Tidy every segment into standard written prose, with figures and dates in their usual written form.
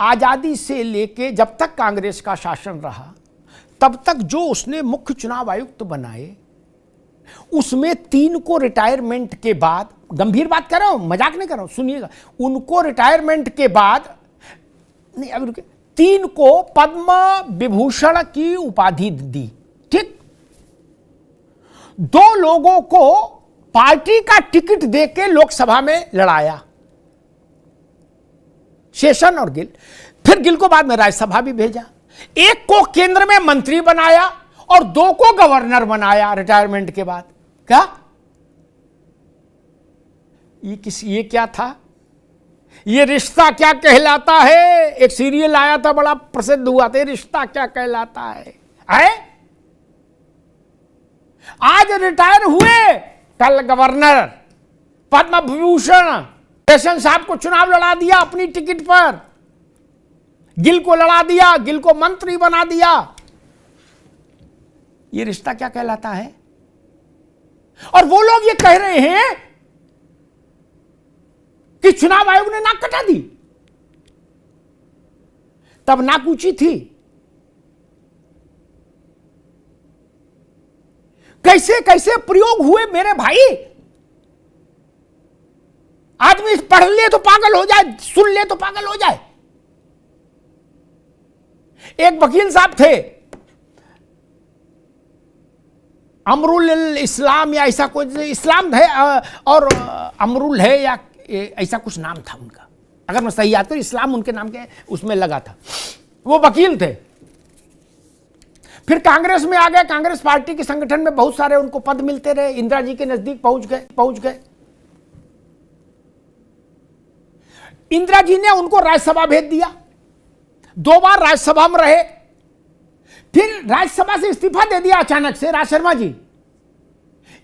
आजादी से लेके जब तक कांग्रेस का शासन रहा तब तक जो उसने मुख्य चुनाव आयुक्त बनाए उसमें 3 को रिटायरमेंट के बाद, गंभीर बात कर रहा हूं, मजाक नहीं कर रहा हूं, सुनिएगा, उनको रिटायरमेंट के बाद नहीं, अब रुके, 3 को पद्म विभूषण की उपाधि दी, ठीक। 2 लोगों को पार्टी का टिकट देके लोकसभा में लड़ाया, शेषन और गिल। फिर गिल को बाद में राज्यसभा भी भेजा। 1 को केंद्र में मंत्री बनाया और 2 को गवर्नर बनाया रिटायरमेंट के बाद। क्या ये क्या था? ये रिश्ता क्या कहलाता है? एक सीरियल आया था, बड़ा प्रसिद्ध हुआ था, रिश्ता क्या कहलाता है? आज रिटायर हुए, कल गवर्नर, पद्म विभूषण, शेषन साहब को चुनाव लड़ा दिया अपनी टिकट पर, गिल को लड़ा दिया, गिल को मंत्री बना दिया। ये रिश्ता क्या कहलाता है? और वो लोग ये कह रहे हैं कि चुनाव आयोग ने नाक कटा दी। तब नाक ऊंची थी। कैसे कैसे प्रयोग हुए मेरे भाई। आदमी पढ़ ले तो पागल हो जाए, सुन ले तो पागल हो जाए। एक वकील साहब थे, अमरुल इस्लाम या ऐसा कुछ, इस्लाम है और अमरुल है या ऐसा कुछ नाम था उनका, अगर मैं सही याद करूं, इस्लाम उनके नाम के उसमें लगा था। वो वकील थे, फिर कांग्रेस में आ गए। कांग्रेस पार्टी के संगठन में बहुत सारे उनको पद मिलते रहे, इंदिरा जी के नजदीक पहुंच गए। इंदिरा जी ने उनको राज्यसभा भेज दिया, 2 बार राज्यसभा में रहे। फिर राज्यसभा से इस्तीफा दे दिया अचानक से राज शर्मा जी।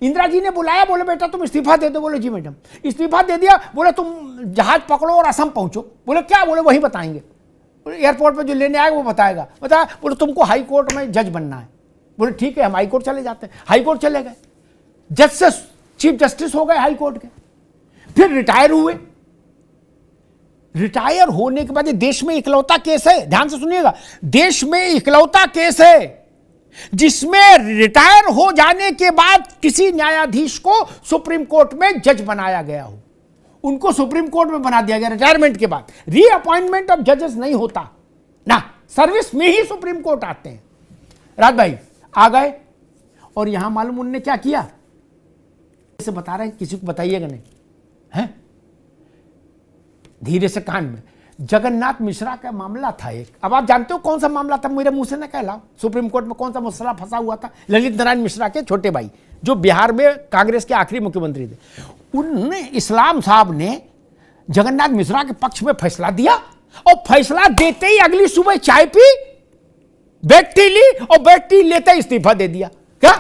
इंदिरा जी ने बुलाया, बोले बेटा तुम इस्तीफा दे दो। बोले जी मैडम। इस्तीफा दे दिया। बोले तुम जहाज पकड़ो और असम पहुंचो। बोले क्या? बोले वही बताएंगे, एयरपोर्ट पे जो लेने आएगा वो बताएगा। बोले तुमको हाई कोर्ट में जज बनना है। बोले ठीक है, हम हाई कोर्ट चले जाते हैं। हाई कोर्ट चले गए, जज से चीफ जस्टिस हो गए हाई कोर्ट के। फिर रिटायर हुए। रिटायर होने के बाद ये देश में इकलौता केस है, ध्यान से सुनिएगा, देश में इकलौता केस है जिसमें रिटायर हो जाने के बाद किसी न्यायाधीश को सुप्रीम कोर्ट में जज बनाया गया हो। उनको सुप्रीम कोर्ट में बना दिया गया रिटायरमेंट के बाद। रीअपॉइंटमेंट ऑफ जजेस नहीं होता ना, सर्विस में ही सुप्रीम कोर्ट आते हैं। राज भाई आ गए और यहां मालूम उन्होंने क्या किया, इसे बता रहे हैं, किसी को बताइएगा नहीं है, धीरे से कान में। जगन्नाथ मिश्रा का मामला था एक। अब आप जानते हो कौन सा मामला था, मेरे मुंह से न कहलाओ। सुप्रीम कोर्ट में कौन सा मसला फंसा हुआ था? ललित नारायण मिश्रा के छोटे भाई, जो बिहार में कांग्रेस के आखिरी मुख्यमंत्री थे। उन्होंने, इस्लाम साहब ने जगन्नाथ मिश्रा के पक्ष में फैसला दिया और फैसला देते ही अगली सुबह चाय पी, बेड टी ली और बेड टी लेते ही इस्तीफा दे दिया। क्या?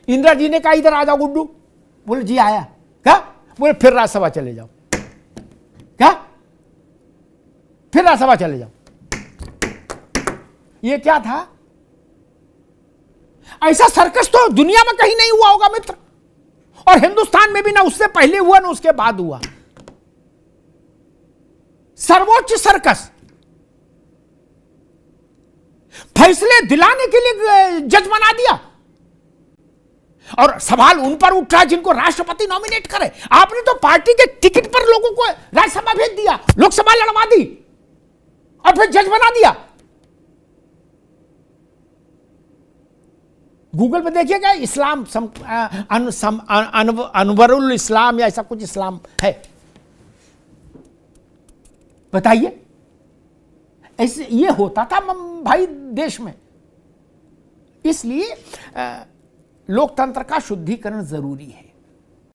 इंदिरा जी ने कहा इधर आ जाओ गुड्डू। बोले जी आया। क्या? बोले फिर राज्यसभा चले जाओ। क्या? फिर राज्यसभा चले जाओ। ये क्या था? ऐसा सर्कस तो दुनिया में कहीं नहीं हुआ होगा मित्र, और हिंदुस्तान में भी ना उससे पहले हुआ ना उसके बाद हुआ। सर्वोच्च सर्कस, फैसले दिलाने के लिए जज बना दिया। और सवाल उन पर उठ रहा है जिनको राष्ट्रपति नॉमिनेट करे। आपने तो पार्टी के टिकट पर लोगों को राज्यसभा भेज दिया, लोकसभा लड़वा दी और फिर जज बना दिया। गूगल पे देखिएगा, इस्लाम अनवरुल इस्लाम या ऐसा कुछ इस्लाम है, बताइए। ऐसे ये होता था भाई देश में। इसलिए लोकतंत्र का शुद्धिकरण जरूरी है।